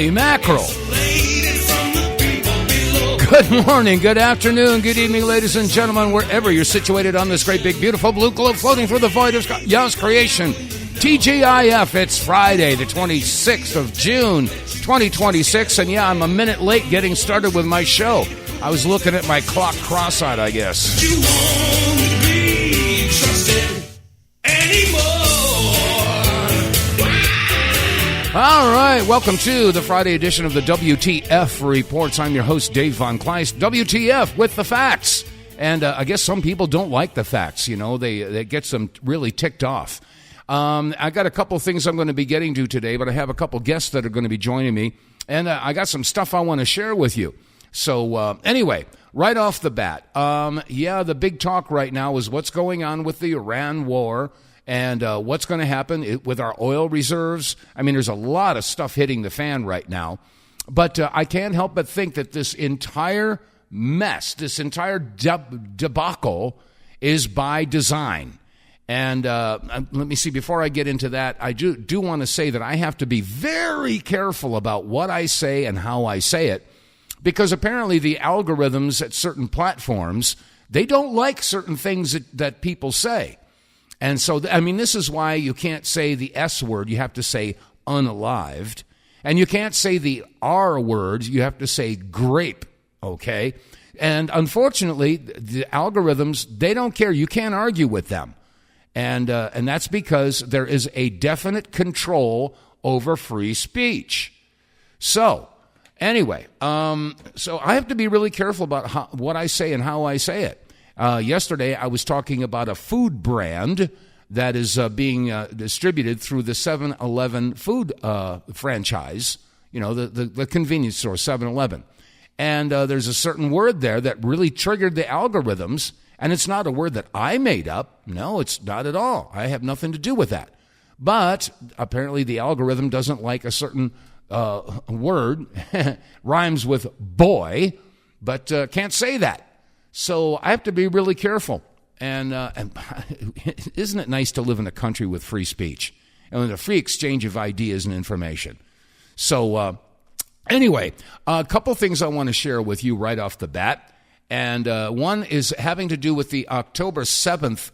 Holy mackerel. Good morning, good afternoon, good evening, ladies and gentlemen, wherever you're situated on this great, big, beautiful blue globe floating through the void of Yah's creation. TGIF, it's Friday, the 26th of June, 2026, and yeah, I'm a minute late getting started with my show. I was looking at my clock cross-eyed, I guess. You won't be trusted anymore. All right, welcome to the Friday edition of the WTF Reports. I'm your host, Dave vonKleist. WTF with the facts. And I guess some people don't like the facts, you know, they get them really ticked off. I got a couple things I'm going to be getting to today, but I have a couple guests that are going to be joining me, and I got some stuff I want to share with you. So anyway, right off the bat, the big talk right now is what's going on with the Iran war and what's going to happen with our oil reserves. I mean, there's a lot of stuff hitting the fan right now, but I can't help but think that this entire mess, this entire debacle is by design. And let me see, before I get into that, I do want to say that I have to be very careful about what I say and how I say it, because apparently the algorithms at certain platforms, they don't like certain things that people say. And so, I mean, this is why you can't say the S word, you have to say unalived. And you can't say the R word, you have to say grape, okay? And unfortunately, the algorithms, they don't care. You can't argue with them. And that's because there is a definite control over free speech. So, anyway, so I have to be really careful about what I say and how I say it. Yesterday, I was talking about a food brand that is being distributed through the 7-Eleven food franchise, you know, the convenience store, 7-Eleven. And there's a certain word there that really triggered the algorithms, and it's not a word that I made up. No, it's not at all. I have nothing to do with that. But apparently the algorithm doesn't like a certain word, rhymes with boy, but can't say that. So I have to be really careful. And isn't it nice to live in a country with free speech and with a free exchange of ideas and information? So anyway, a couple things I want to share with you right off the bat. And one is having to do with the October 7th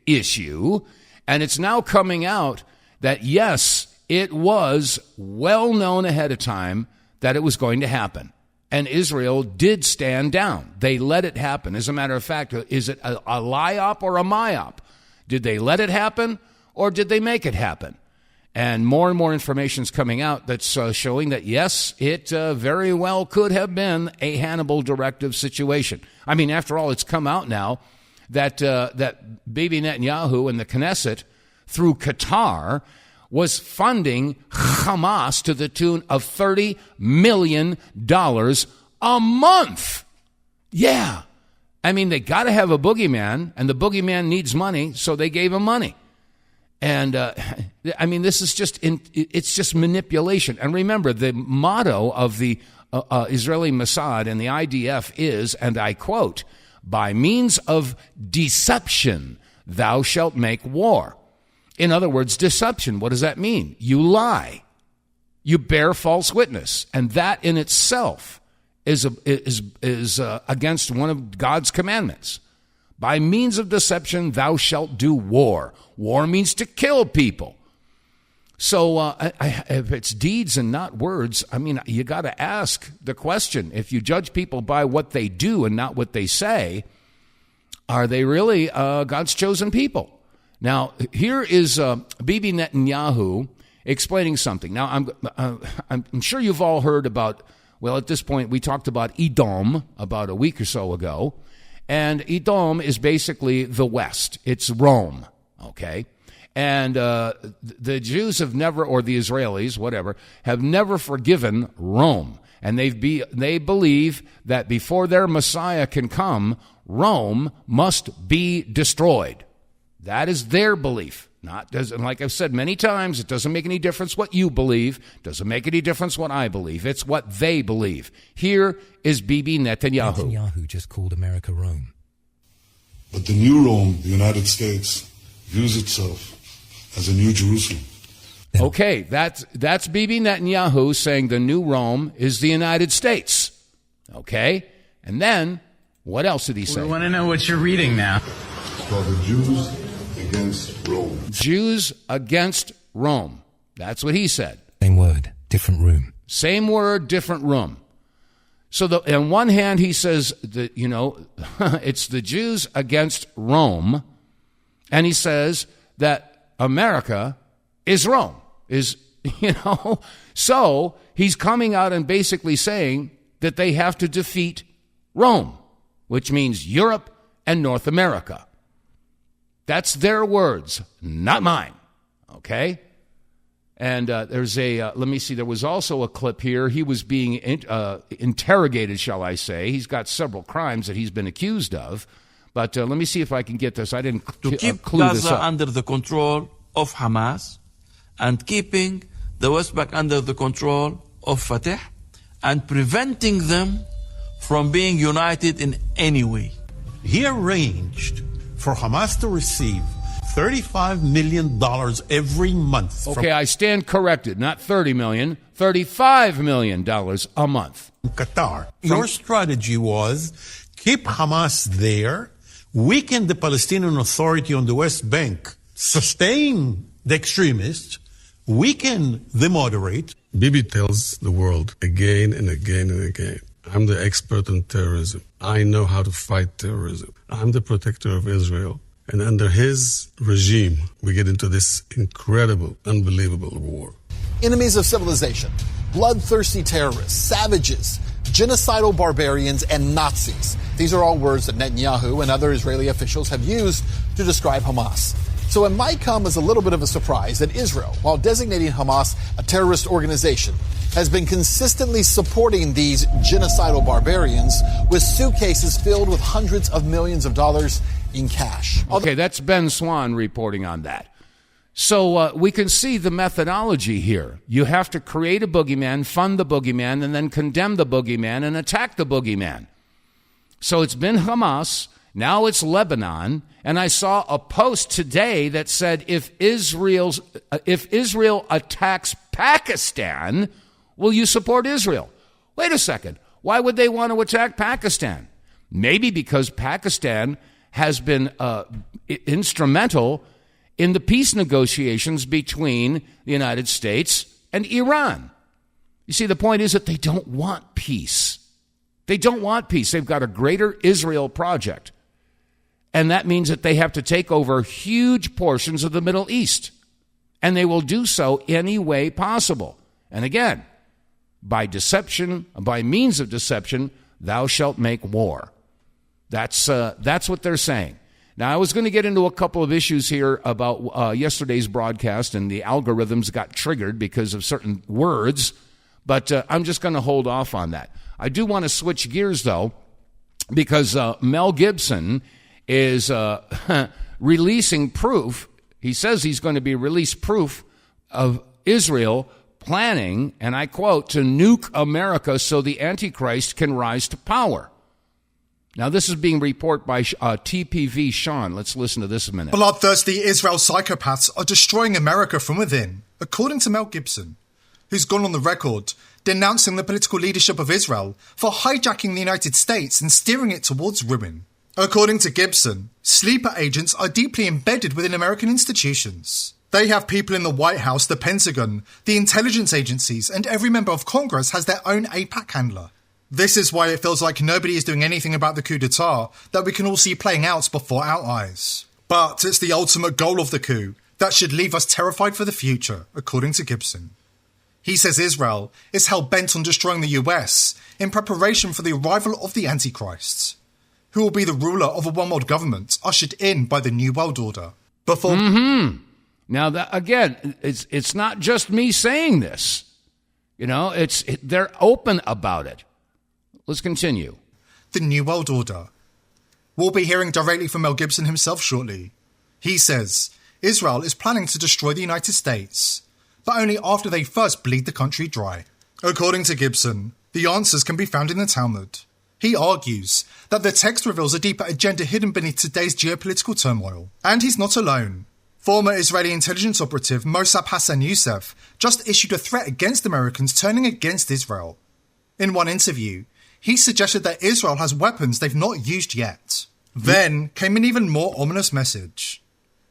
issue. And it's now coming out that, yes, it was well known ahead of time that it was going to happen. And Israel did stand down. They let it happen. As a matter of fact, is it a lie-op or a my-op? Did they let it happen or did they make it happen? And more information is coming out that's showing that, yes, it very well could have been a Hannibal directive situation. I mean, after all, it's come out now that Bibi Netanyahu and the Knesset, through Qatar, was funding Hamas to the tune of $30 million a month. Yeah. I mean, they got to have a boogeyman, and the boogeyman needs money, so they gave him money. And, I mean, this is it's just manipulation. And remember, the motto of the Israeli Mossad and the IDF is, and I quote, "By means of deception, thou shalt make war." In other words, deception, what does that mean? You lie. You bear false witness. And that in itself is against one of God's commandments. By means of deception, thou shalt do war. War means to kill people. So if it's deeds and not words, I mean, you got to ask the question. If you judge people by what they do and not what they say, are they really God's chosen people? Now, here is Bibi Netanyahu explaining something. Now, I'm sure you've all heard about, well, at this point, we talked about Edom about a week or so ago. And Edom is basically the West. It's Rome, okay? And the Jews have never, or the Israelis, whatever, have never forgiven Rome. And they believe that before their Messiah can come, Rome must be destroyed. That is their belief. And like I've said many times, it doesn't make any difference what you believe. Doesn't make any difference what I believe. It's what they believe. Here is Bibi Netanyahu. Netanyahu just called America Rome. But the new Rome, the United States, views itself as a new Jerusalem. Okay, that's Bibi Netanyahu saying the new Rome is the United States. Okay? And then, what else did he say? We want to know what you're reading now. For the Jews against Rome. Jews against Rome. That's what he said. Same word, different room. Same word, different room. So on one hand, he says that, it's the Jews against Rome. And he says that America is Rome. So he's coming out and basically saying that they have to defeat Rome, which means Europe and North America. That's their words, not mine. Okay? And there's let me see, there was also a clip here. He was being interrogated, shall I say. He's got several crimes that he's been accused of. But let me see if I can get this. I didn't to keep clue this Gaza up. under the control of Hamas and keeping the West Bank under the control of Fatah and preventing them from being united in any way. He arranged for Hamas to receive $35 million every month. Okay, I stand corrected. Not $30 million, $35 million a month. From Qatar. Your strategy was keep Hamas there, weaken the Palestinian Authority on the West Bank, sustain the extremists, weaken the moderate. Bibi tells the world again and again and again, I'm the expert on terrorism. I know how to fight terrorism. I'm the protector of Israel. And under his regime, we get into this incredible, unbelievable war. Enemies of civilization, bloodthirsty terrorists, savages, genocidal barbarians, and Nazis. These are all words that Netanyahu and other Israeli officials have used to describe Hamas. So it might come as a little bit of a surprise that Israel, while designating Hamas a terrorist organization, has been consistently supporting these genocidal barbarians with suitcases filled with hundreds of millions of dollars in cash. Okay, that's Ben Swan reporting on that. So we can see the methodology here. You have to create a boogeyman, fund the boogeyman, and then condemn the boogeyman and attack the boogeyman. So it's been Hamas, now it's Lebanon, and I saw a post today that said if Israel attacks Pakistan, will you support Israel? Wait a second. Why would they want to attack Pakistan? Maybe because Pakistan has been instrumental in the peace negotiations between the United States and Iran. You see, the point is that they don't want peace. They don't want peace. They've got a greater Israel project. And that means that they have to take over huge portions of the Middle East. And they will do so any way possible. And again, by deception, by means of deception, thou shalt make war. That's what they're saying. Now, I was going to get into a couple of issues here about yesterday's broadcast, and the algorithms got triggered because of certain words, but I'm just going to hold off on that. I do want to switch gears, though, because Mel Gibson is releasing proof. He says he's going to be released proof of Israel planning, and I quote, to nuke America so the Antichrist can rise to power. Now, this is being reported by TPV Sean. Let's listen to this a minute. Bloodthirsty Israel psychopaths are destroying America from within, according to Mel Gibson, who's gone on the record denouncing the political leadership of Israel for hijacking the United States and steering it towards ruin. According to Gibson, sleeper agents are deeply embedded within American institutions. They have people in the White House, the Pentagon, the intelligence agencies, and every member of Congress has their own AIPAC handler. This is why it feels like nobody is doing anything about the coup d'etat that we can all see playing out before our eyes. But it's the ultimate goal of the coup that should leave us terrified for the future, according to Gibson. He says Israel is hell-bent on destroying the US in preparation for the arrival of the Antichrist, who will be the ruler of a one-world government ushered in by the New World Order. Before... Now, that, again, it's not just me saying this. You know, they're open about it. Let's continue. The New World Order. We'll be hearing directly from Mel Gibson himself shortly. He says Israel is planning to destroy the United States, but only after they first bleed the country dry. According to Gibson, the answers can be found in the Talmud. He argues that the text reveals a deeper agenda hidden beneath today's geopolitical turmoil. And he's not alone. Former Israeli intelligence operative Mossab Hassan just issued a threat against Americans turning against Israel. In one interview, he suggested that Israel has weapons they've not used yet. Then came an even more ominous message.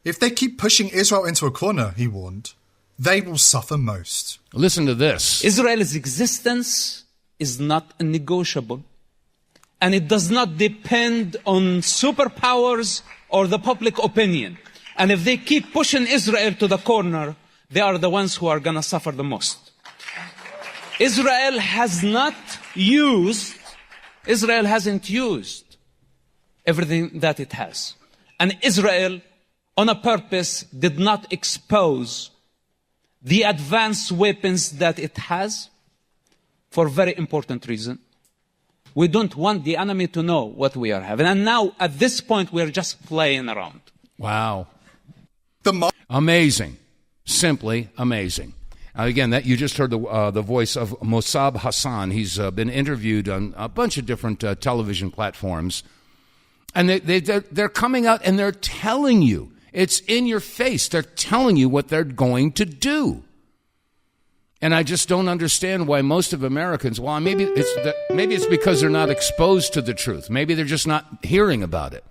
If they keep pushing Israel into a corner, he warned, they will suffer most. Listen to this. Israel's existence is not negotiable, and it does not depend on superpowers or the public opinion. And if they keep pushing Israel to the corner, they are the ones who are going to suffer the most. Israel hasn't used everything that it has. And Israel, on a purpose, did not expose the advanced weapons that it has for a very important reason. We don't want the enemy to know what we are having. And now, at this point, we're just playing around. Wow. Amazing. Simply amazing. Again, that you just heard the voice of Mossab Hassan. He's been interviewed on a bunch of different television platforms. And they're coming out and they're telling you. It's in your face. They're telling you what they're going to do. And I just don't understand why most of Americans, well, maybe it's because they're not exposed to the truth. Maybe they're just not hearing about it.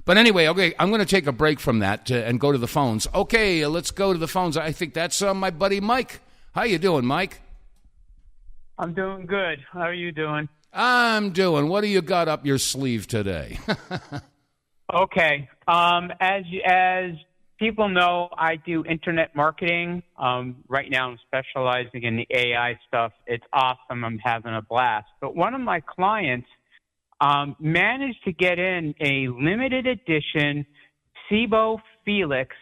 But anyway, okay, I'm going to take a break from that and go to the phones. Okay, let's go to the phones. I think that's my buddy Mike. How you doing, Mike? I'm doing good. How are you doing? I'm doing. What do you got up your sleeve today? Okay. As people know, I do internet marketing. Right now I'm specializing in the AI stuff. It's awesome. I'm having a blast. But one of my clients managed to get in a limited edition SIBO Felix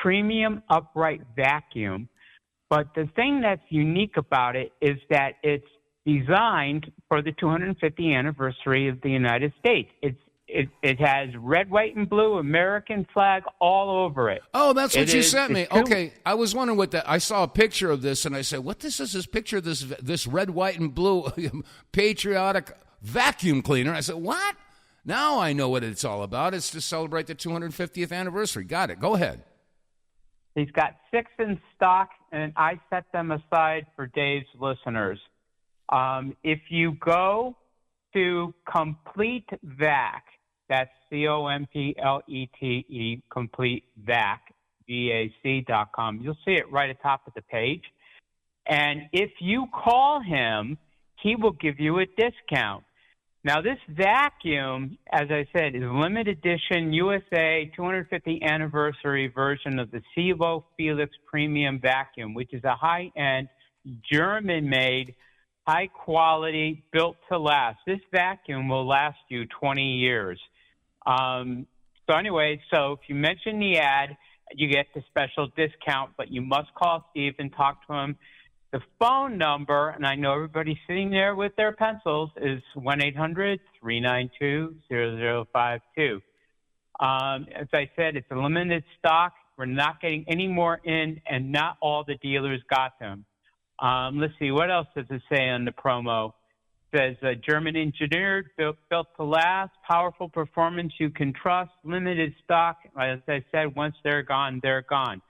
premium upright vacuum. But the thing that's unique about it is that it's designed for the 250th anniversary of the United States. It has red, white, and blue American flag all over it. Oh, that's what you sent me. Okay, I was wondering what that. I saw a picture of this, and I said, "What is this picture of this red, white, and blue patriotic vacuum cleaner?" I said, "What?" Now I know what it's all about. It's to celebrate the 250th anniversary. Got it. Go ahead. He's got 6 in stock, and I set them aside for Dave's listeners. If you go to Complete Vac, that's COMPLETE, Complete Vac, VAC.com. You'll see it right at the top of the page. And if you call him, he will give you a discount. Now, this vacuum, as I said, is a limited edition USA 250th anniversary version of the SIBO Felix Premium Vacuum, which is a high-end, German-made, high-quality, built to last. This vacuum will last you 20 years. So if you mention the ad, you get the special discount, but you must call Steve and talk to him. The phone number, and I know everybody's sitting there with their pencils, is 1-800-392-0052. As I said, it's a limited stock. We're not getting any more in, and not all the dealers got them. Let's see, what else does it say on the promo? It says, German engineered, built to last, powerful performance you can trust, limited stock. As I said, once they're gone, they're gone.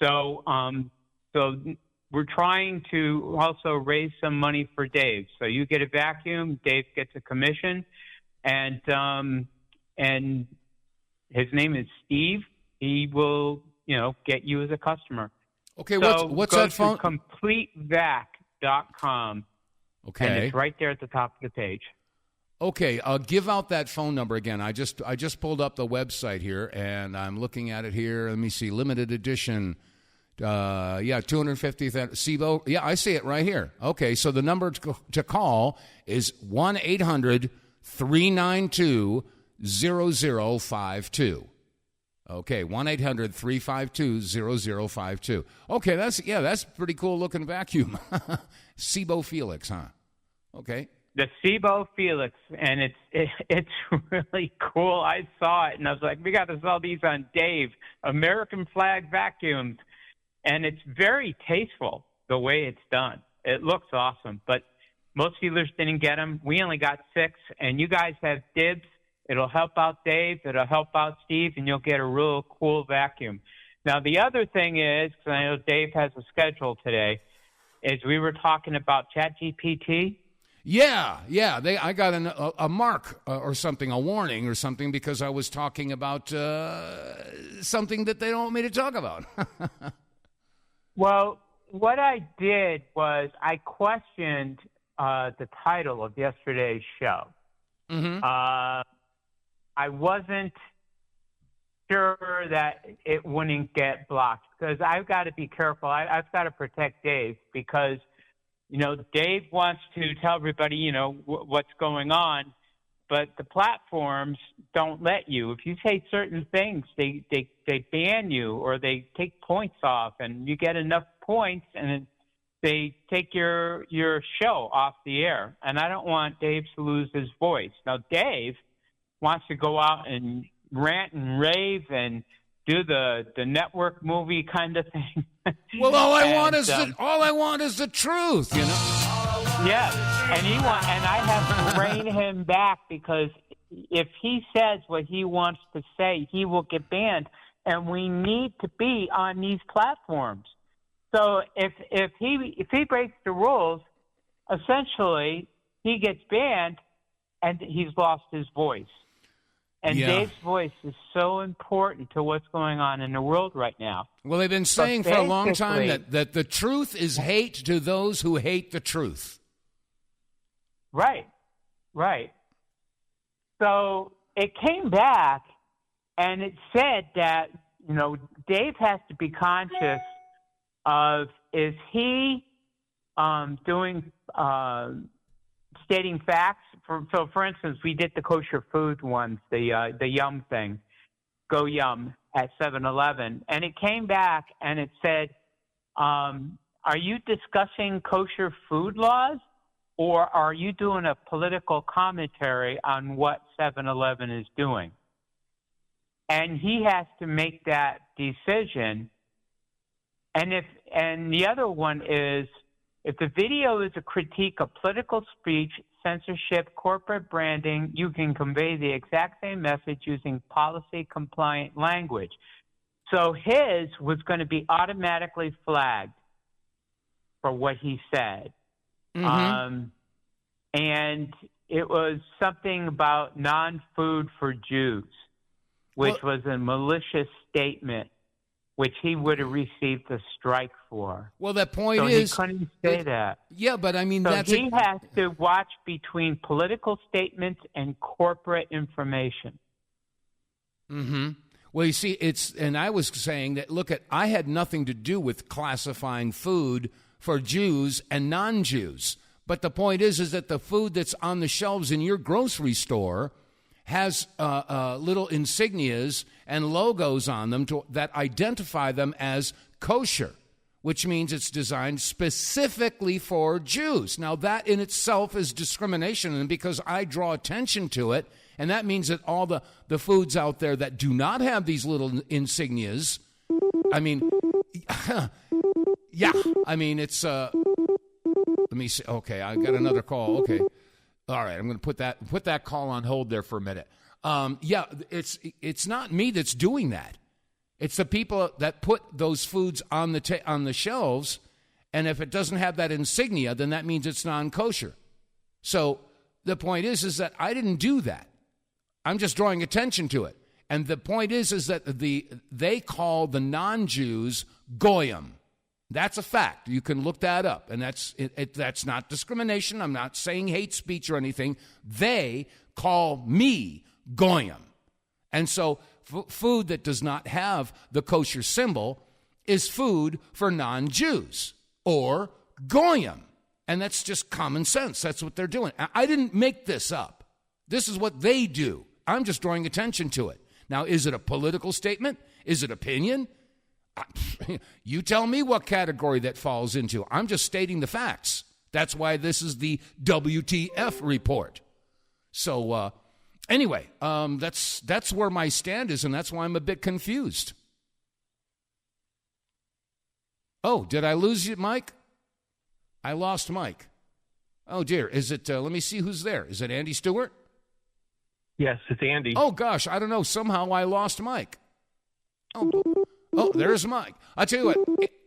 So we're trying to also raise some money for Dave. So you get a vacuum, Dave gets a commission, and his name is Steve. He will, get you as a customer. Okay, what's that phone? Go to CompleteVac.com. Okay, and it's right there at the top of the page. Okay, give out that phone number again. I just pulled up the website here, and I'm looking at it here. Let me see, limited edition. 250th SIBO. Yeah, I see it right here. Okay, so the number to call is 1-800-392-0052. Okay, 1-800-352-0052. Okay, that's a pretty cool looking vacuum. SIBO Felix, huh? Okay. The SIBO Felix, and it's really cool. I saw it, and I was like, we got to sell these on Dave. American flag vacuums. And it's very tasteful the way it's done. It looks awesome, but most dealers didn't get them. We only got 6, and you guys have dibs. It'll help out Dave. It'll help out Steve, and you'll get a real cool vacuum. Now, the other thing is, because I know Dave has a schedule today, is we were talking about ChatGPT. Yeah. I got a mark or something, a warning or something, because I was talking about something that they don't want me to talk about. Well, what I did was I questioned the title of yesterday's show. Mm-hmm. I wasn't sure that it wouldn't get blocked because I've got to be careful. I've got to protect Dave because, Dave wants to tell everybody, what's going on, but the platforms don't let you. If you say certain things, they ban you or they take points off, and you get enough points and they take your show off the air. And I don't want Dave to lose his voice. Now, Dave wants to go out and rant and rave and do the network movie kind of thing. Well, all I want is the truth, Yes, and I have to rein him back because if he says what he wants to say, he will get banned, and we need to be on these platforms. So if he breaks the rules, essentially he gets banned, and he's lost his voice. And Dave's voice is so important to what's going on in the world right now. Well, they've been saying for a long time that the truth is hate to those who hate the truth. Right. So it came back, and it said that, Dave has to be conscious of, is he stating facts? So, for instance, we did the kosher food ones, the Yum thing, Go Yum at 7-Eleven, and it came back and it said, are you discussing kosher food laws, or are you doing a political commentary on what 7-Eleven is doing? And he has to make that decision. And the other one is, if the video is a critique of political speech, censorship, corporate branding, you can convey the exact same message using policy-compliant language. So his was going to be automatically flagged for what he said. Mm-hmm. And it was something about non-food for Jews, which was a malicious statement, which he would have received a strike for. Well, the point is, he couldn't say that. Yeah, but I mean, so he has to watch between political statements and corporate information. Mm-hmm. Well, you see, and I was saying that, look, I had nothing to do with classifying food for Jews and non-Jews. But the point is that the food that's on the shelves in your grocery store has little insignias and logos on them that identify them as kosher, which means it's designed specifically for Jews. Now, that in itself is discrimination, and because I draw attention to it, and that means that all the foods out there that do not have these little insignias, I mean, it's... let me see. Okay, I got another call. Okay. All right, I'm going to put that call on hold there for a minute. It's not me that's doing that. It's the people that put those foods on the shelves, and if it doesn't have that insignia, then that means it's non-kosher. So the point is that I didn't do that. I'm just drawing attention to it. And the point is that they call the non-Jews goyim. That's a fact. You can look that up, and that's not discrimination. I'm not saying hate speech or anything. They call me goyim. And so food that does not have the kosher symbol is food for non-Jews or goyim. And that's just common sense. That's what they're doing. I didn't make this up. This is what they do. I'm just drawing attention to it. Now, is it a political statement? Is it opinion? You tell me what category that falls into. I'm just stating the facts. That's why this is the WTF report. So anyway, that's where my stand is, and that's why I'm a bit confused. Oh, did I lose you, Mike? I lost Mike. Oh, dear. Is it, let me see who's there. Is it Andy Stuart? Yes, it's Andy. Oh, gosh, I don't know. Somehow I lost Mike. Oh, Oh, there's Mike. I'll tell you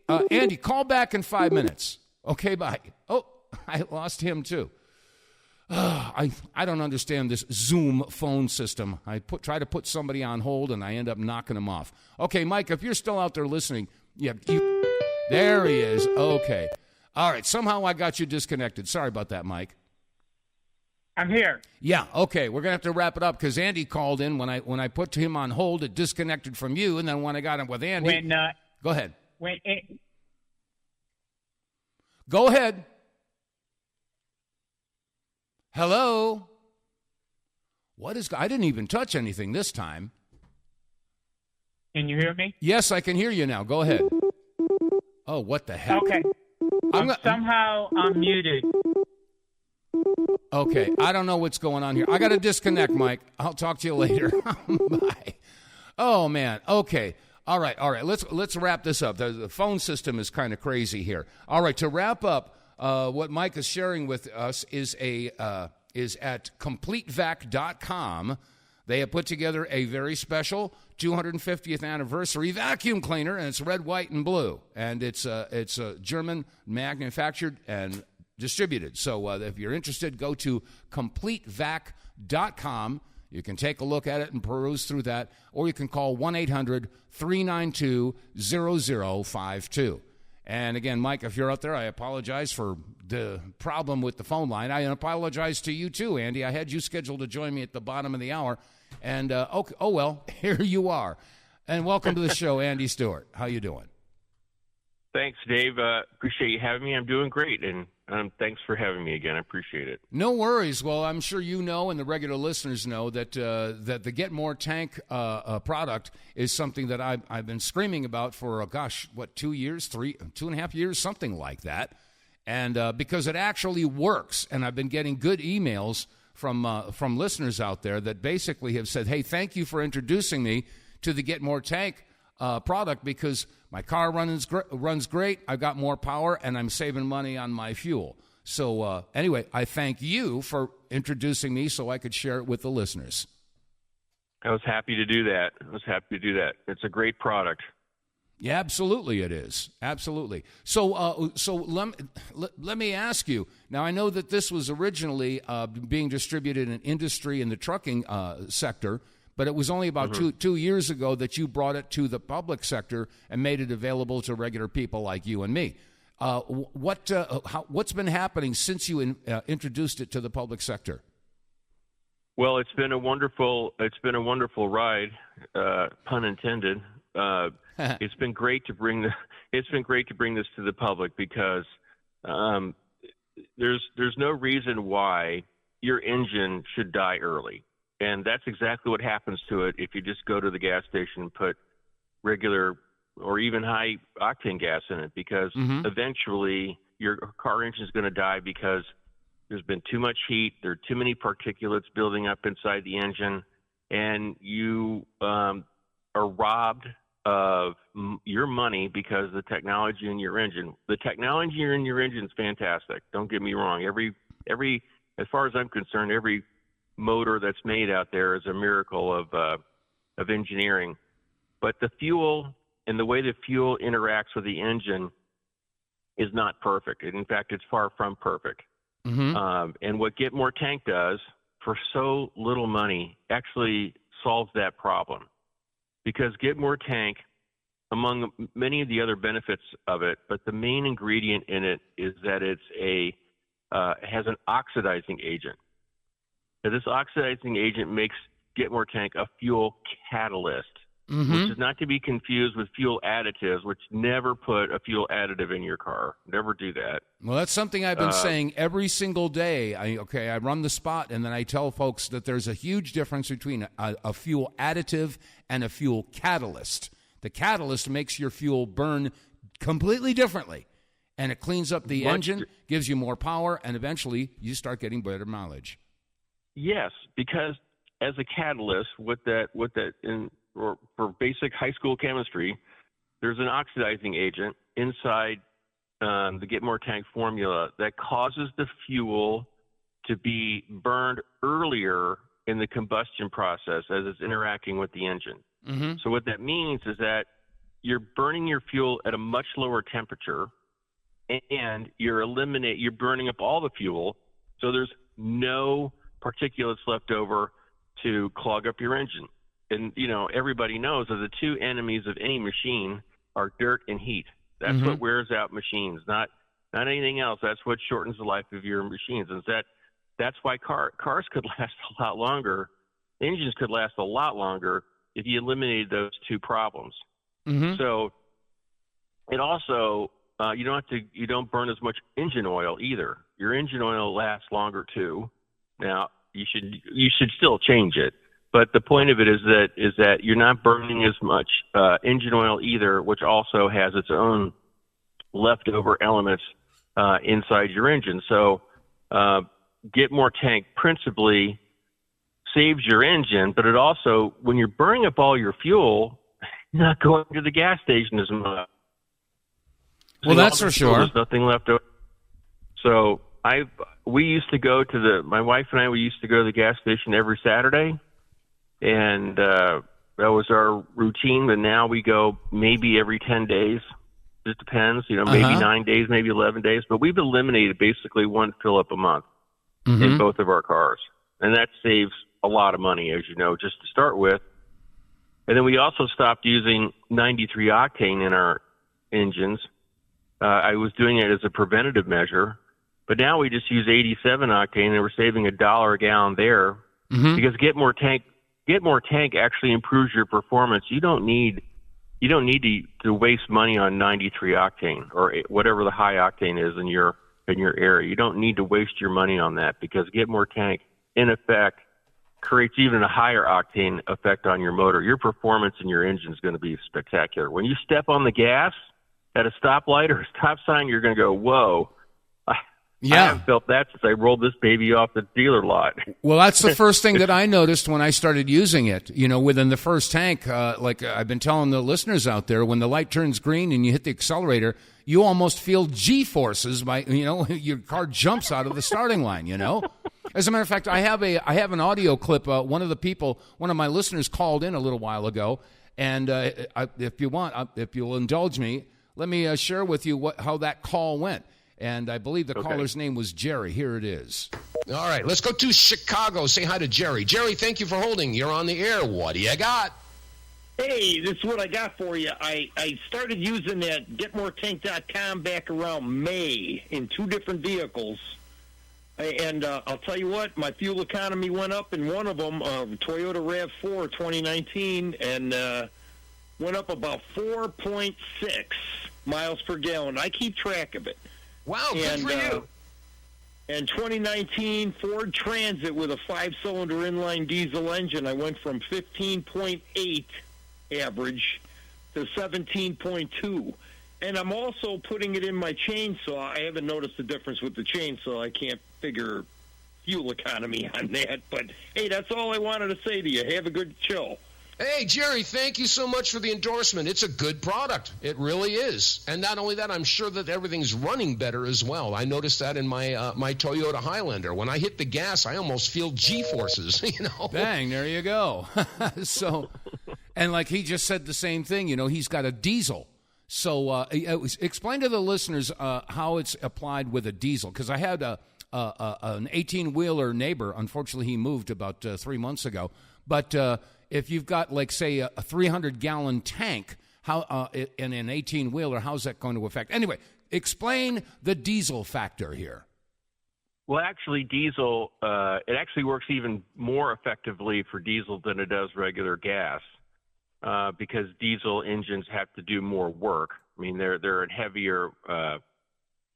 what, Andy, call back in 5 minutes. Okay, bye. Oh, I lost him too. I don't understand this Zoom phone system. I try to put somebody on hold, and I end up knocking them off. Okay, Mike, if you're still out there listening, there he is. Okay. All right, somehow I got you disconnected. Sorry about that, Mike. I'm here. Yeah, okay. We're going to have to wrap it up because Andy called in. When I put him on hold, it disconnected from you, and then when I got him with Andy... Go ahead. Go ahead. Hello? I didn't even touch anything this time. Can you hear me? Yes, I can hear you now. Go ahead. Oh, what the heck? Okay. Somehow I'm muted. Okay, I don't know what's going on here. I got to disconnect, Mike. I'll talk to you later. Bye. Oh, man. Okay. All right. Let's wrap this up. The phone system is kind of crazy here. All right, to wrap up, what Mike is sharing with us is at CompleteVac.com. They have put together a very special 250th anniversary vacuum cleaner, and it's red, white, and blue. And it's German manufactured and distributed. So if you're interested, go to CompleteVac.com. You can take a look at it and peruse through that, or you can call 1-800-392-0052. And again, Mike, if you're out there, I apologize for the problem with the phone line. I apologize to you too, Andy. I had you scheduled to join me at the bottom of the hour, and well, here you are. And welcome to the show, Andy Stuart. How you doing? Thanks, Dave. Appreciate you having me. I'm doing great, and thanks for having me again. I appreciate it. No worries. Well, I'm sure you know, and the regular listeners know that the Get More Tank product is something that I've been screaming about for 2 years, 2.5 years, something like that. And because it actually works, and I've been getting good emails from listeners out there that basically have said, "Hey, thank you for introducing me to the Get More Tank product because my car runs great, I've got more power, and I'm saving money on my fuel." So anyway, I thank you for introducing me so I could share it with the listeners. I was happy to do that. It's a great product. Yeah, absolutely it is. Absolutely. So let me ask you. Now, I know that this was originally being distributed in industry in the trucking sector, but it was only about two years ago that you brought it to the public sector and made it available to regular people like you and me. What's been happening since you introduced it to the public sector? Well, it's been a wonderful ride, pun intended. It's been great to bring this to the public because there's no reason why your engine should die early. And that's exactly what happens to it if you just go to the gas station and put regular or even high octane gas in it, because eventually your car engine is going to die because there's been too much heat, there are too many particulates building up inside the engine, and you are robbed of your money because the technology in your engine. The technology in your engine is fantastic. Don't get me wrong. Every as far as I'm concerned, every motor that's made out there is a miracle of engineering. But the fuel and the way the fuel interacts with the engine is not perfect. In fact, it's far from perfect. And what Get More Tank does for so little money actually solves that problem. Because Get More Tank, among many of the other benefits of it, but the main ingredient in it is that it's has an oxidizing agent. Now, this oxidizing agent makes Get More Tank a fuel catalyst, which is not to be confused with fuel additives, which never put a fuel additive in your car. Never do that. Well, that's something I've been saying every single day. I run the spot, and then I tell folks that there's a huge difference between a fuel additive and a fuel catalyst. The catalyst makes your fuel burn completely differently, and it cleans up the engine, gives you more power, and eventually you start getting better mileage. Yes, because as a catalyst, for basic high school chemistry, there's an oxidizing agent inside the Get More Tank formula that causes the fuel to be burned earlier in the combustion process as it's interacting with the engine. So what that means is that you're burning your fuel at a much lower temperature, and you're burning up all the fuel, so there's no particulates left over to clog up your engine. And, everybody knows that the two enemies of any machine are dirt and heat. That's what wears out machines, not anything else. That's what shortens the life of your machines. And that's why cars could last a lot longer. Engines could last a lot longer if you eliminated those two problems. So it also, you don't burn as much engine oil either. Your engine oil lasts longer too. Now you should still change it, but the point of it is that you're not burning as much engine oil either, which also has its own leftover elements inside your engine. So get more tank principally saves your engine, but it also, when you're burning up all your fuel, you're not going to the gas station as much. Well, that's for sure. There's nothing left over. So we used to go to my wife and I, we used to go to the gas station every Saturday, and that was our routine. But now we go maybe every 10 days. It depends, maybe 9 days, maybe 11 days. But we've eliminated basically one fill up a month in both of our cars, and that saves a lot of money, as you know, just to start with. And then we also stopped using 93 octane in our engines. I was doing it as a preventative measure, but now we just use 87 octane, and we're saving $1 a gallon there because get more tank actually improves your performance. You don't need to waste money on 93 octane or whatever the high octane is in your area. You don't need to waste your money on that, because get more tank in effect creates even a higher octane effect on your motor. Your performance in your engine is going to be spectacular. When you step on the gas at a stoplight or a stop sign, you're going to go, whoa. I haven't felt that since I rolled this baby off the dealer lot. Well, that's the first thing that I noticed when I started using it. Within the first tank, like I've been telling the listeners out there, when the light turns green and you hit the accelerator, you almost feel G-forces by, your car jumps out of the starting line, As a matter of fact, I have an audio clip. One of my listeners called in a little while ago, and if you'll indulge me, let me share with you how that call went. And I believe the caller's name was Jerry. Here it is. All right, let's go to Chicago. Say hi to Jerry. Jerry, thank you for holding. You're on the air. What do you got? Hey, this is what I got for you. I started using that GetMoreTank.com back around May in 2 different vehicles. And I'll tell you what, my fuel economy went up in one of them, Toyota RAV4 2019, and went up about 4.6 miles per gallon. I keep track of it. Wow, good for you. And 2019 Ford Transit with a 5-cylinder inline diesel engine, I went from 15.8 average to 17.2. And I'm also putting it in my chainsaw. I haven't noticed the difference with the chainsaw. I can't figure fuel economy on that. But, hey, that's all I wanted to say to you. Have a good show. Hey, Jerry, thank you so much for the endorsement. It's a good product. It really is. And not only that, I'm sure that everything's running better as well. I noticed that in my my Toyota Highlander. When I hit the gas, I almost feel G-forces, Bang, there you go. So, and like he just said the same thing, he's got a diesel. So explain to the listeners how it's applied with a diesel, because I had an 18-wheeler neighbor. Unfortunately, he moved about 3 months ago. But if you've got, like, say, a 300-gallon tank, how in an 18-wheeler, how's that going to affect? Anyway, explain the diesel factor here. Well, actually, diesel, it actually works even more effectively for diesel than it does regular gas, because diesel engines have to do more work. I mean, they're a heavier.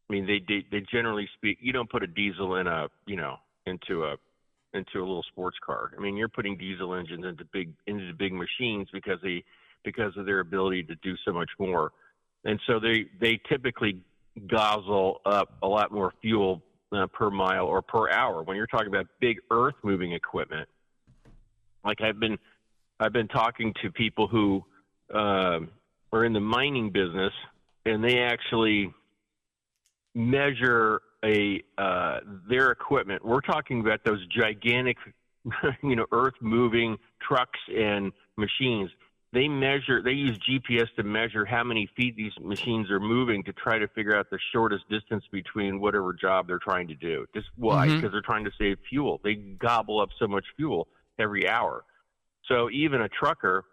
They generally speak. You don't put a diesel in into a little sports car. I mean, you're putting diesel engines into big machines because of their ability to do so much more, and so they typically guzzle up a lot more fuel per mile or per hour. When you're talking about big earth moving equipment, like I've been talking to people who are in the mining business, and they actually measure their equipment. We're talking about those gigantic, earth moving trucks and machines. they use GPS to measure how many feet these machines are moving to try to figure out the shortest distance between whatever job they're trying to do. Just why? Because they're trying to save fuel. They gobble up so much fuel every hour. So even a trucker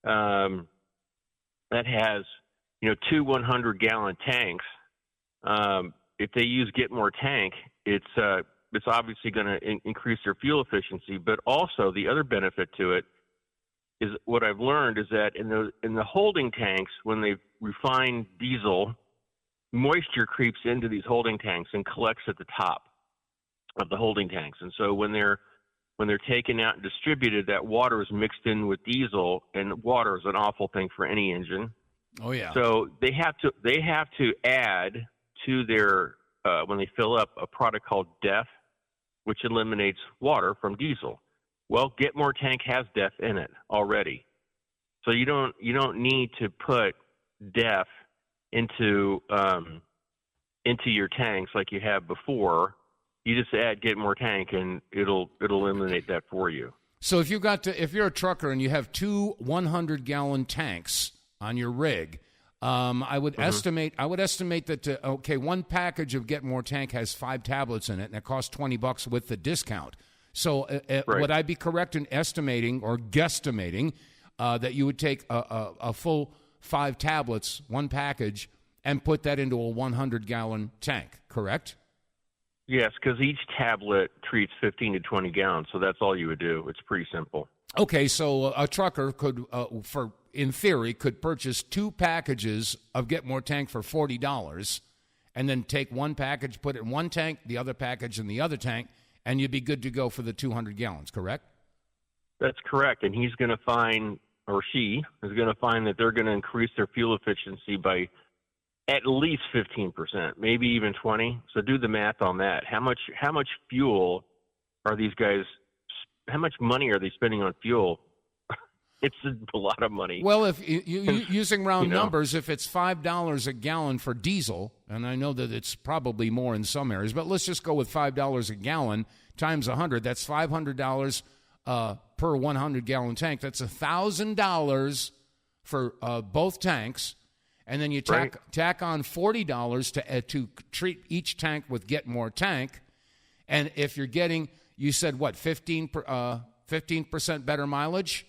that has, two 100-gallon tanks, if they use Get More Tank, it's obviously going to increase their fuel efficiency. But also the other benefit to it is what I've learned is that in the holding tanks, when they refine diesel, moisture creeps into these holding tanks and collects at the top of the holding tanks. And so when they're taken out and distributed, that water is mixed in with diesel, and water is an awful thing for any engine. Oh yeah. So they have to add to their when they fill up a product called DEF, which eliminates water from diesel. Well, Get More Tank has DEF in it already, so you don't need to put DEF into your tanks like you have before. You just add Get More Tank, and it'll eliminate that for you. So if you're a trucker and you have two 100-gallon tanks on your rig, I would estimate that one package of Get More Tank has 5 tablets in it, and it costs $20 with the discount. So would I be correct in estimating or guesstimating that you would take a full 5 tablets, one package, and put that into a 100-gallon tank? Correct? Yes, because each tablet treats 15 to 20 gallons, so that's all you would do. It's pretty simple. Okay, so a trucker could, in theory, could purchase 2 packages of Get More Tank for $40, and then take one package, put it in one tank, the other package in the other tank, and you'd be good to go for the 200 gallons, correct? That's correct, and he's going to find, or she is going to find that they're going to increase their fuel efficiency by at least 15%, maybe even 20%. So do the math on that. How much fuel are these guys? How much money are they spending on fuel? It's a lot of money. Well, if using round numbers, if it's $5 a gallon for diesel, and I know that it's probably more in some areas, but let's just go with $5 a gallon times 100. That's $500 per 100-gallon tank. That's $1,000 for both tanks, and then you tack on $40 to treat each tank with Get More Tank. And if you're getting, you said what, 15% better mileage?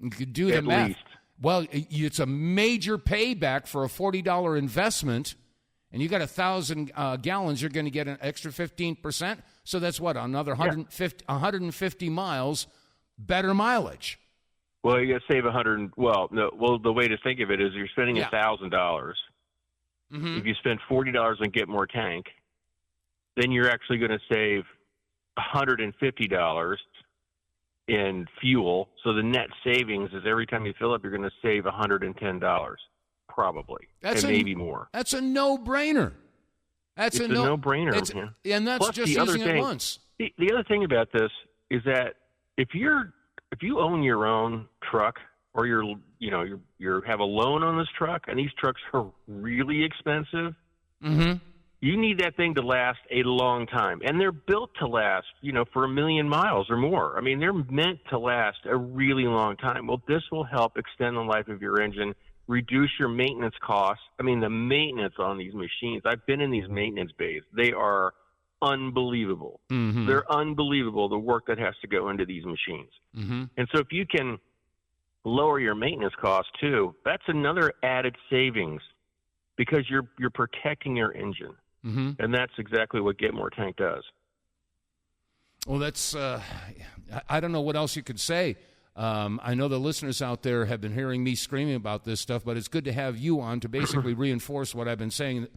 You could do the math. Least. Well, it's a major payback for a $40 investment, and you got 1,000 gallons. You're going to get an extra 15%. So that's what, another 150 miles better mileage. Well, you got to save 100. Well, no. Well, the way to think of it is you're spending $1,000. Mm-hmm. If you spend $40 on Get More Tank, then you're actually going to save $150 in fuel. So the net savings is every time you fill up, you're going to save $110, probably, maybe more. That's a no-brainer. It's a no-brainer. And that's Plus, just using it once. The other thing about this is that if you own your own truck, or you have a loan on this truck, and these trucks are really expensive, you need that thing to last a long time. And they're built to last, for 1 million miles or more. I mean, they're meant to last a really long time. Well, this will help extend the life of your engine, reduce your maintenance costs. I mean, the maintenance on these machines, I've been in these maintenance bays. They are unbelievable. Mm-hmm. They're unbelievable, the work that has to go into these machines. Mm-hmm. And so if you can lower your maintenance costs too, that's another added savings because you're protecting your engine. Mm-hmm. And that's exactly what Get More Tank does. Well, that's I don't know what else you could say. I know the listeners out there have been hearing me screaming about this stuff, but it's good to have you on to basically reinforce what I've been saying,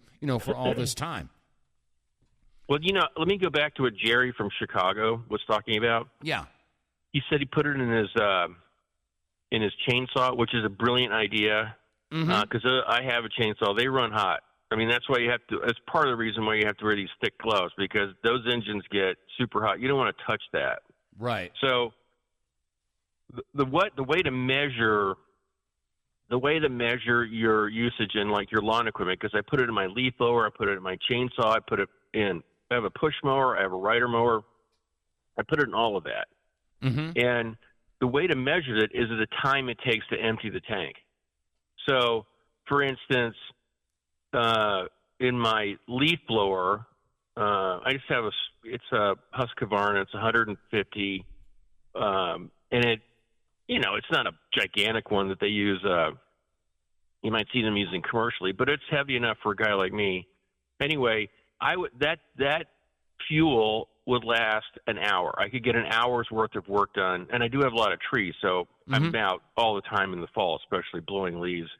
for all this time. Well, let me go back to what Jerry from Chicago was talking about. Yeah. He said he put it in his chainsaw, which is a brilliant idea because I have a chainsaw. They run hot. I mean, that's why you have to. That's part of the reason why you have to wear these thick gloves because those engines get super hot. You don't want to touch that. Right. So the way to measure your usage in like your lawn equipment, because I put it in my leaf blower, I put it in my chainsaw, I put it in. I have a push mower, I have a rider mower. I put it in all of that. Mm-hmm. And the way to measure it is the time it takes to empty the tank. So, for instance, in my leaf blower, I just have it's a Husqvarna. It's 150, and it, it's not a gigantic one that they use. You might see them using commercially, but it's heavy enough for a guy like me. Anyway, that fuel would last an hour. I could get an hour's worth of work done, and I do have a lot of trees, so I'm out all the time in the fall, especially blowing leaves.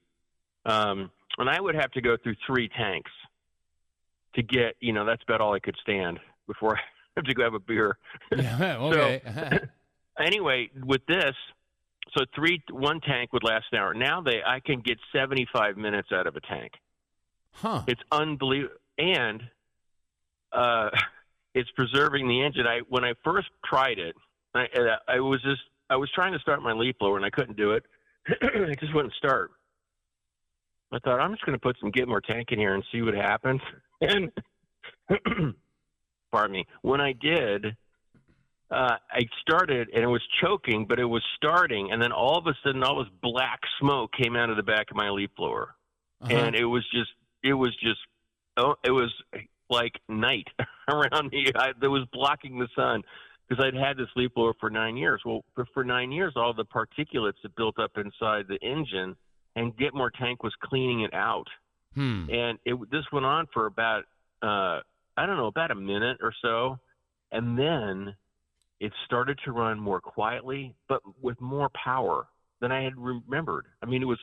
And I would have to go through 3 tanks to get, that's about all I could stand before I have to go have a beer. Yeah, okay. So, anyway, with this, so 1 tank would last an hour. Now I can get 75 minutes out of a tank. Huh. It's unbelievable. And it's preserving the engine. When I first tried it, I was trying to start my leaf blower and I couldn't do it. It just wouldn't start. I thought, I'm just going to put some Get More Tank in here and see what happens. And pardon me, when I did, I started and it was choking, but it was starting, and then all of a sudden, all this black smoke came out of the back of my leaf blower, and it was like night around me. That was blocking the sun because I'd had this leaf blower for 9 years. Well, for 9 years, all the particulates that built up inside the engine, and Get More Tank was cleaning it out. And this went on for about, about a minute or so. And then it started to run more quietly, but with more power than I had remembered. I mean, it was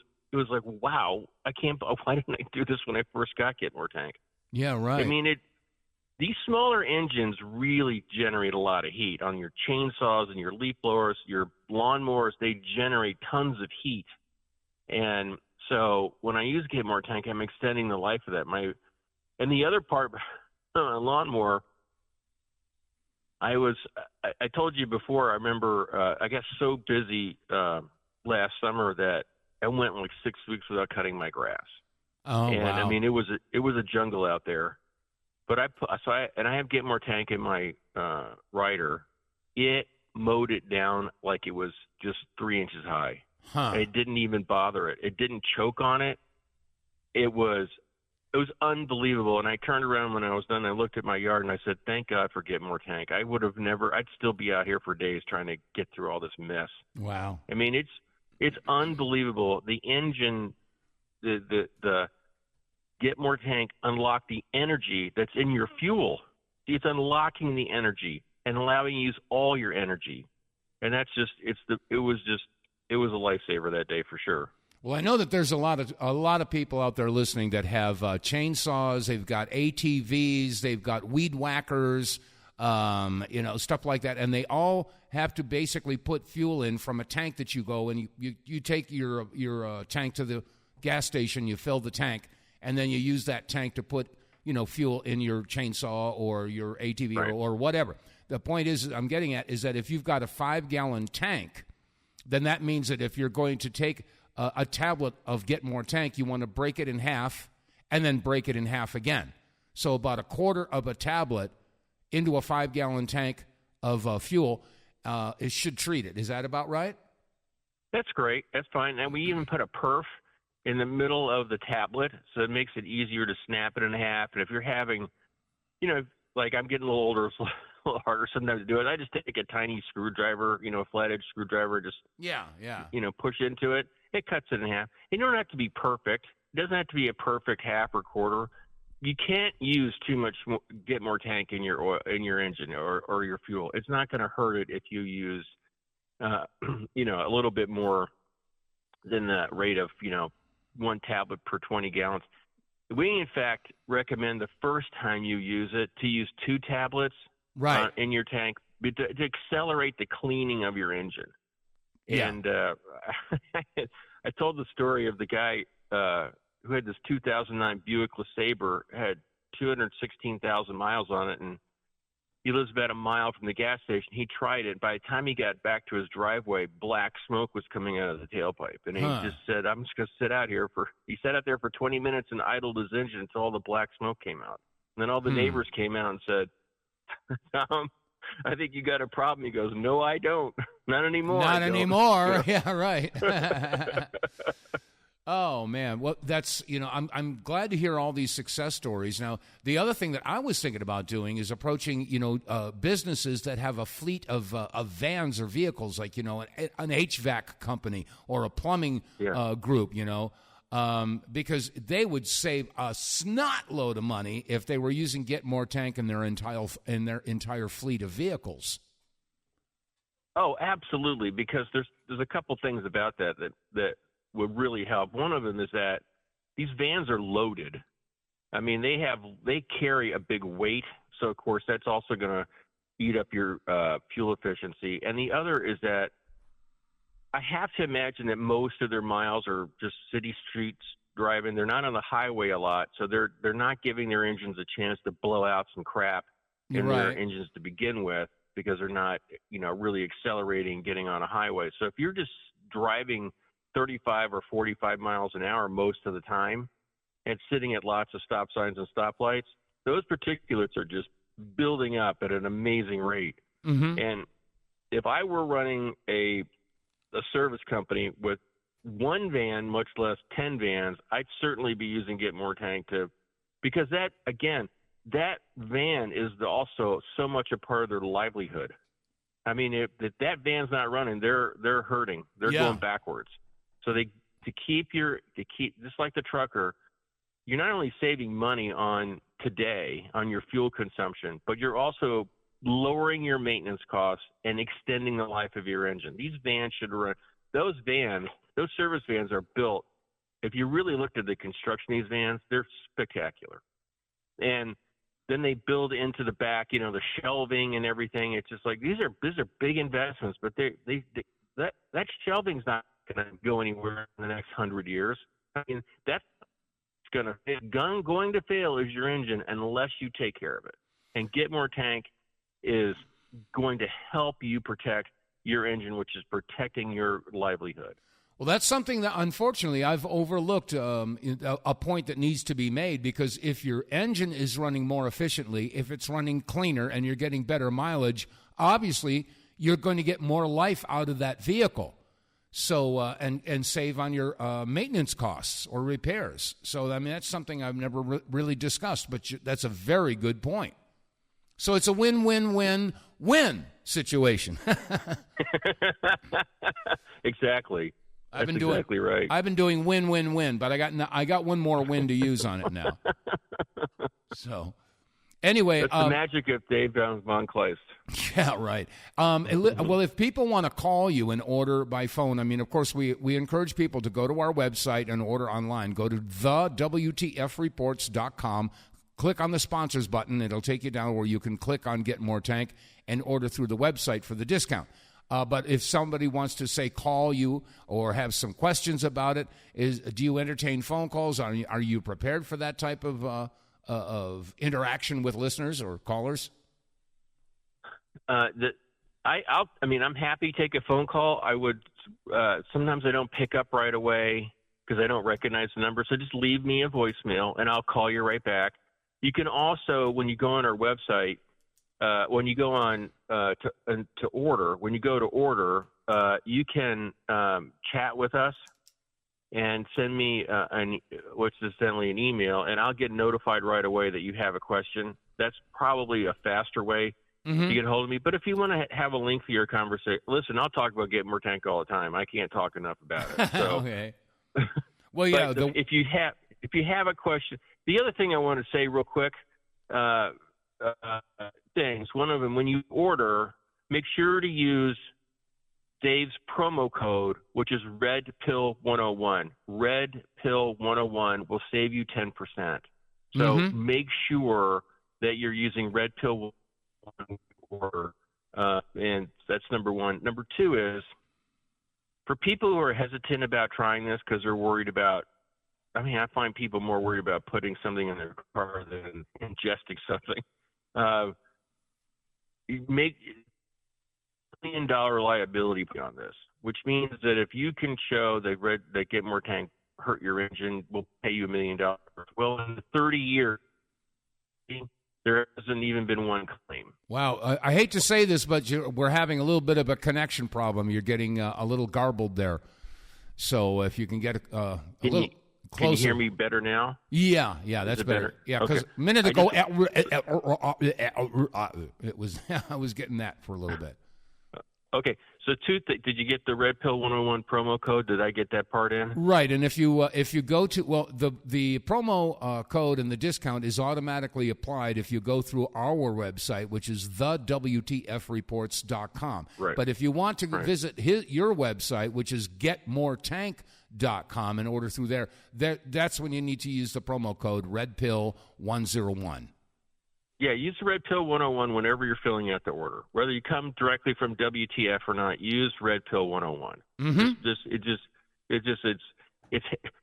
like, wow, why didn't I do this when I first got Get More Tank? Yeah, right. I mean, these smaller engines really generate a lot of heat on your chainsaws and your leaf blowers, your lawnmowers. They generate tons of heat. And so when I use Get More Tank, I'm extending the life of that. And the other part, lawnmower, I told you before, I remember I got so busy last summer that I went like 6 weeks without cutting my grass. Oh, and wow. I mean, it was a jungle out there. But I have Get More Tank in my rider. It mowed it down like it was just 3 inches high. It didn't even bother it. It didn't choke on it. It was unbelievable. And I turned around when I was done. I looked at my yard and I said, "Thank God for Get More Tank." I would have never. I'd still be out here for days trying to get through all this mess. Wow. I mean, it's unbelievable. The engine, the Get More Tank unlocked the energy that's in your fuel. It's unlocking the energy and allowing you to use all your energy. And that's just it was a lifesaver that day for sure. Well, I know that there's a lot of people out there listening that have chainsaws, they've got ATVs, they've got weed whackers, stuff like that, and they all have to basically put fuel in from a tank that you go and you take your tank to the gas station, you fill the tank, and then you use that tank to put fuel in your chainsaw or your ATV or whatever. The point I'm getting at is that if you've got a 5-gallon tank, then that means that if you're going to take a tablet of Get More Tank, you want to break it in half and then break it in half again. So about a quarter of a tablet into a 5-gallon tank of fuel, it should treat it. Is that about right? That's great. That's fine. And we even put a perf in the middle of the tablet, so it makes it easier to snap it in half. And if you're having, like I'm getting a little older, it's a little harder sometimes to do it. I just take a tiny screwdriver, a flat-edge screwdriver, just push into it. It cuts it in half. It don't have to be perfect. It doesn't have to be a perfect half or quarter. You can't use too much Get More Tank in your oil, in your engine or your fuel. It's not going to hurt it if you use, a little bit more than the rate of, 1 tablet per 20 gallons. We, in fact, recommend the first time you use it to use 2 tablets in your tank to accelerate the cleaning of your engine. Yeah. And I told the story of the guy who had this 2009 Buick LeSabre, had 216,000 miles on it, and he lives about a mile from the gas station. He tried it. By the time he got back to his driveway, black smoke was coming out of the tailpipe. And he just said, I'm just going to sit out here he sat out there for 20 minutes and idled his engine until all the black smoke came out. And then all the neighbors came out and said, Tom, I think you got a problem. He goes, no, I don't. Not anymore. Not anymore. Yeah, right. Oh man, well that's I'm glad to hear all these success stories. Now the other thing that I was thinking about doing is approaching businesses that have a fleet of vans or vehicles, like an HVAC company or a plumbing group, because they would save a snot load of money if they were using Get More Tank in their entire fleet of vehicles. Oh, absolutely, because there's a couple things about that would really help. One of them is that these vans are loaded. I mean, they carry a big weight, so of course that's also going to eat up your fuel efficiency. And the other is that I have to imagine that most of their miles are just city streets driving. They're not on the highway a lot, so they're not giving their engines a chance to blow out some crap in their engines to begin with, because they're not really accelerating, getting on a highway. So if you're just driving 35 or 45 miles an hour most of the time and sitting at lots of stop signs and stoplights, those particulates are just building up at an amazing rate. Mm-hmm. And if I were running a service company with one van, much less 10 vans, I'd certainly be using Get More Tank because that van is also so much a part of their livelihood. I mean, if that van's not running, they're hurting. They're going backwards. So to keep just like the trucker, you're not only saving money on your fuel consumption, but you're also lowering your maintenance costs and extending the life of your engine. These vans should run. Those service vans are built. If you really looked at the construction of these vans, they're spectacular. And then they build into the back, the shelving and everything. It's just like these are big investments, but that shelving's not going to go anywhere in the next 100 years. I mean, that's going to fail is your engine unless you take care of it. And Get More Tank is going to help you protect your engine, which is protecting your livelihood. Well, that's something that, unfortunately, I've overlooked, a point that needs to be made, because if your engine is running more efficiently, if it's running cleaner and you're getting better mileage, obviously you're going to get more life out of that vehicle. So, and save on your maintenance costs or repairs. So, I mean, that's something I've never really discussed, but that's a very good point. So it's a win-win-win-win situation. Exactly. I've been doing win-win-win, but I got one more win to use on it now. So, anyway, that's the magic of Dave vonKleist. Yeah, right. Well, if people want to call you and order by phone, I mean, of course, we encourage people to go to our website and order online. Go to TheWTFReports.com. Click on the sponsors button. It'll take you down where you can click on Get More Tank and order through the website for the discount. But if somebody wants to, say, call you or have some questions about it, do you entertain phone calls? Are you prepared for that type of interaction with listeners or callers? I'm happy to take a phone call. I would sometimes I don't pick up right away because I don't recognize the number. So just leave me a voicemail and I'll call you right back. You can also, when you go on our website, when you go on to order, you can chat with us and send me an email, and I'll get notified right away that you have a question. That's probably a faster way to get hold of me. But if you want to have a lengthier conversation, listen, I'll talk about Get More Tank all the time. I can't talk enough about it. So, okay. Well, yeah. If you have a question, the other thing I want to say real quick, things. One of them, when you order, make sure to use Dave's promo code, which is RedPill101. RedPill101 will save you 10%. So make sure that you're using RedPill101 order, and that's number one. Number two is, for people who are hesitant about trying this because they're worried about, I find people more worried about putting something in their car than ingesting something. You make $1 million liability on this, which means that if you can show that Get More Tank hurt your engine, we'll pay you $1 million. Well, in 30 years, There hasn't even been one claim. Wow. I hate to say this, but we're having a little bit of a connection problem. You're getting a little garbled there. So if you can get a little closer. Can you hear me better now? Yeah, that's better. Yeah, because a minute ago, it was I was getting that for a little bit. Okay, so did you get the Red Pill 101 promo code? Did I get that part in? Right, and if you go to the promo code and the discount is automatically applied if you go through our website, which is TheWTFReports.com. Right. But if you want to visit your website, which is GetMoreTank.com, and order through there, that's when you need to use the promo code Red Pill 101. Yeah, use the Red Pill 101 whenever you're filling out the order. Whether you come directly from WTF or not, use Red Pill 101.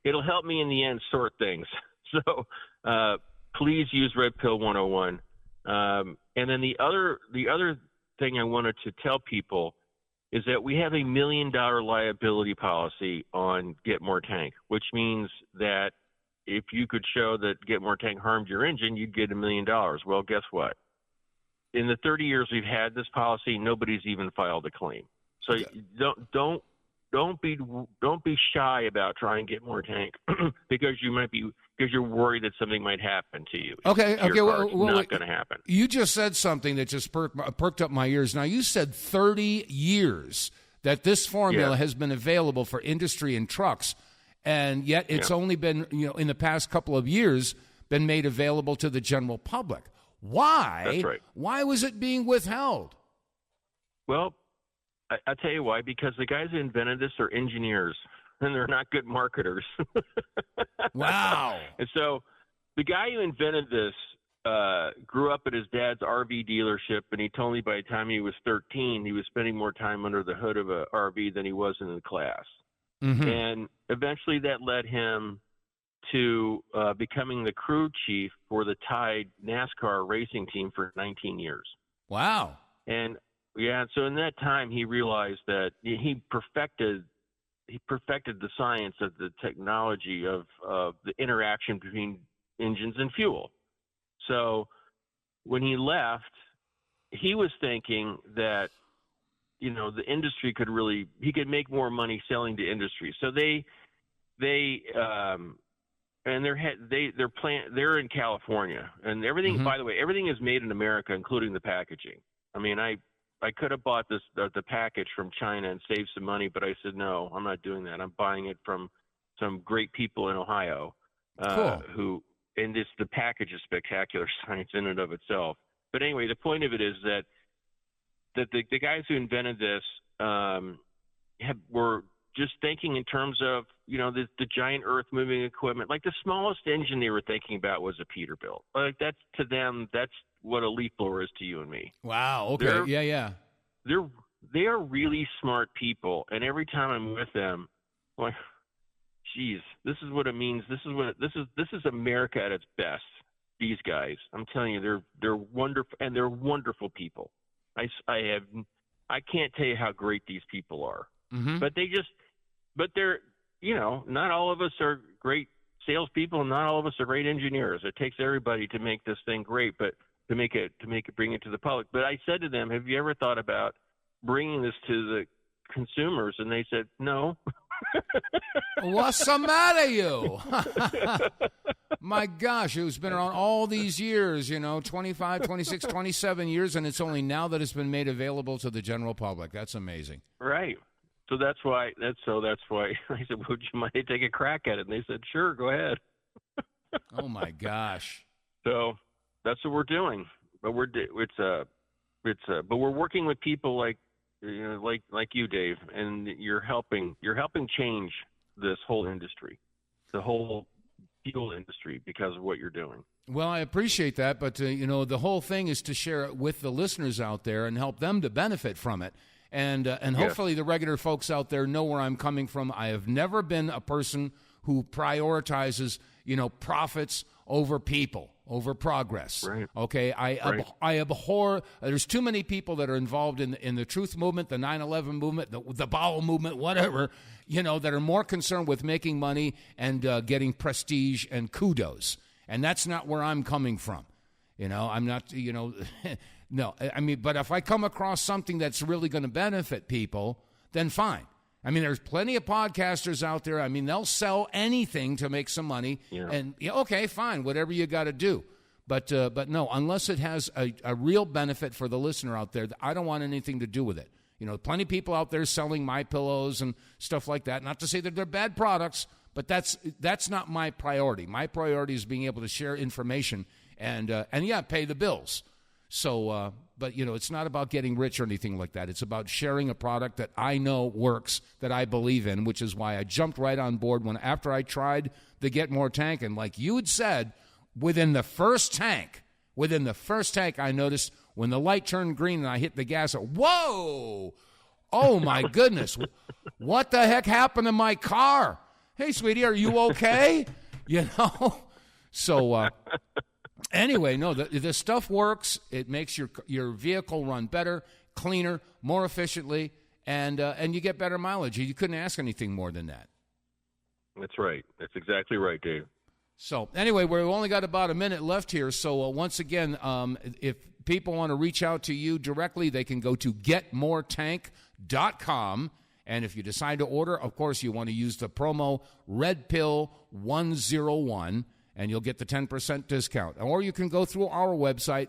It'll help me in the end sort things. So please use Red Pill 101. And then the other thing I wanted to tell people is that we have $1 million liability policy on Get More Tank, which means that if you could show that Get More Tank harmed your engine, you'd get $1 million. Well, guess what? In the 30 years we've had this policy, nobody's even filed a claim. So don't be shy about trying to Get More Tank because you're worried that something might happen to you. Okay. Well, not going to happen. You just said something that just perked up my ears. Now you said 30 years that this formula has been available for industry and trucks. And yet it's only been, in the past couple of years, been made available to the general public. Why? That's right. Why was it being withheld? Well, I'll tell you why. Because the guys who invented this are engineers, and they're not good marketers. Wow. And so the guy who invented this grew up at his dad's RV dealership, and he told me by the time he was 13, he was spending more time under the hood of an RV than he was in the class. Mm-hmm. And eventually that led him to becoming the crew chief for the Tide NASCAR racing team for 19 years. Wow. And so in that time he realized that he perfected the science of the technology of the interaction between engines and fuel. So when he left, he was thinking that the industry he could make more money selling to industry. So they're in California, and everything. Mm-hmm. By the way, everything is made in America, including the packaging. I mean, I could have bought the package from China and saved some money, but I said no, I'm not doing that. I'm buying it from some great people in Ohio, cool. The package is spectacular science in and of itself. But anyway, the point of it is that the guys who invented this were just thinking in terms of, the giant earth-moving equipment. Like the smallest engine they were thinking about was a Peterbilt. Like that's to them, that's what a leaf blower is to you and me. Wow. Okay. They are really smart people, and every time I'm with them, I'm like, geez, this is what it means. This is America at its best. These guys, I'm telling you, they're wonderful, and they're wonderful people. I can't tell you how great these people are. Mm-hmm. But they're, not all of us are great salespeople, and not all of us are great engineers. It takes everybody to make this thing great, but bring it to the public. But I said to them, have you ever thought about bringing this to the consumers? And they said, no. What's the matter, you? My gosh, it's been around all these years, 25, 26, 27 years, and it's only now that it's been made available to the general public. That's amazing. Right. So that's why I said, would you mind take a crack at it? And they said, sure, go ahead. Oh my gosh. So that's what we're doing. But but we're working with people like you, Dave, and you're helping change this whole industry, the whole fuel industry, because of what you're doing. Well, I appreciate that, but the whole thing is to share it with the listeners out there and help them to benefit from it. And hopefully the regular folks out there know where I'm coming from. I have never been a person who prioritizes, profits over people, over progress. Right. Okay, I abhor. There's too many people that are involved in the truth movement, the 9/11 movement, the bowel movement, whatever. That are more concerned with making money and getting prestige and kudos. And that's not where I'm coming from. I'm not, no. I mean, but if I come across something that's really going to benefit people, then fine. I mean, there's plenty of podcasters out there. I mean, they'll sell anything to make some money. Yeah. And, okay, fine, whatever you got to do. But no, unless it has a real benefit for the listener out there, I don't want anything to do with it. Plenty of people out there selling MyPillows and stuff like that. Not to say that they're bad products, but that's not my priority. My priority is being able to share information and pay the bills. So, but it's not about getting rich or anything like that. It's about sharing a product that I know works, that I believe in, which is why I jumped right on board after I tried the Get More tank. And like you had said, within the first tank, I noticed when the light turned green and I hit the gas, whoa! Oh my goodness! What the heck happened to my car? Hey, sweetie, are you okay? So. Anyway, no, the stuff works. It makes your vehicle run better, cleaner, more efficiently, and you get better mileage. You couldn't ask anything more than that. That's right. That's exactly right, Dave. So anyway, we've only got about a minute left here. So once again, if people want to reach out to you directly, they can go to getmoretank.com. And if you decide to order, of course, you want to use the promo RedPill101. And you'll get the 10% discount. Or you can go through our website,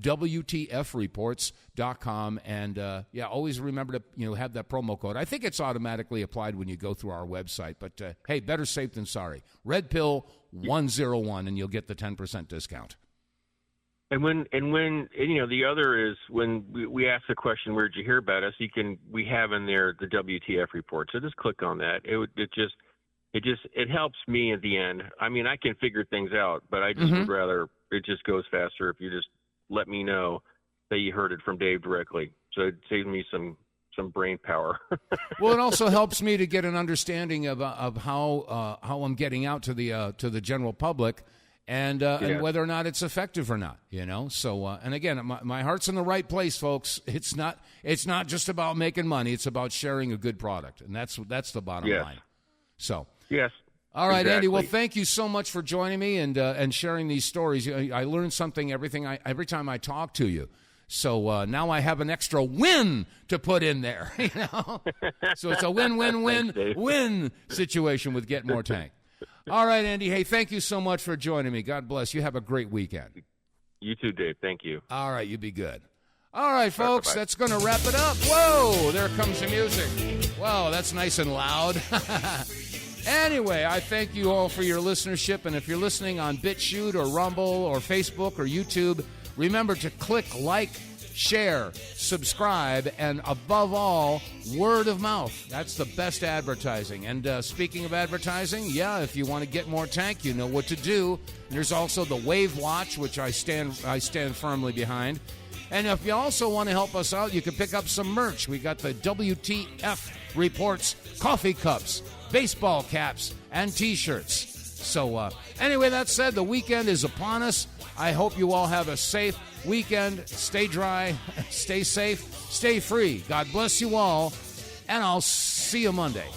TheWTFReports.com. And, always remember to, have that promo code. I think it's automatically applied when you go through our website. But, hey, better safe than sorry. RedPill101, and you'll get the 10% discount. And the other is when we ask the question, where'd you hear about us? We have in there the WTF report. So just click on that. It helps me at the end. I mean, I can figure things out, but I just would rather it just goes faster if you just let me know that you heard it from Dave directly. So it saves me some brain power. Well, it also helps me to get an understanding of how I'm getting out to the general public and whether or not it's effective or not. So and again, my heart's in the right place, folks. It's not just about making money. It's about sharing a good product, and that's the bottom line. So. Yes. All right, exactly. Andy. Well, thank you so much for joining me and sharing these stories. I learn something every time I talk to you. So now I have an extra win to put in there. So it's a win situation with Get More Tank. All right, Andy. Hey, thank you so much for joining me. God bless you. Have a great weekend. You too, Dave. Thank you. All right, you be good. All right, folks, that's going to wrap it up. Whoa, there comes the music. Whoa, that's nice and loud. Anyway, I thank you all for your listenership, and if you're listening on BitChute or Rumble or Facebook or YouTube, remember to click like, share, subscribe, and above all, word of mouth. That's the best advertising. And speaking of advertising, if you want to get more tank, you know what to do. There's also the Wave Watch, which I stand firmly behind. And if you also want to help us out, you can pick up some merch. We got the WTF Reports coffee cups, baseball caps, and T-shirts. So anyway, that said, the weekend is upon us. I hope you all have a safe weekend. Stay dry, stay safe, stay free. God bless you all, and I'll see you Monday.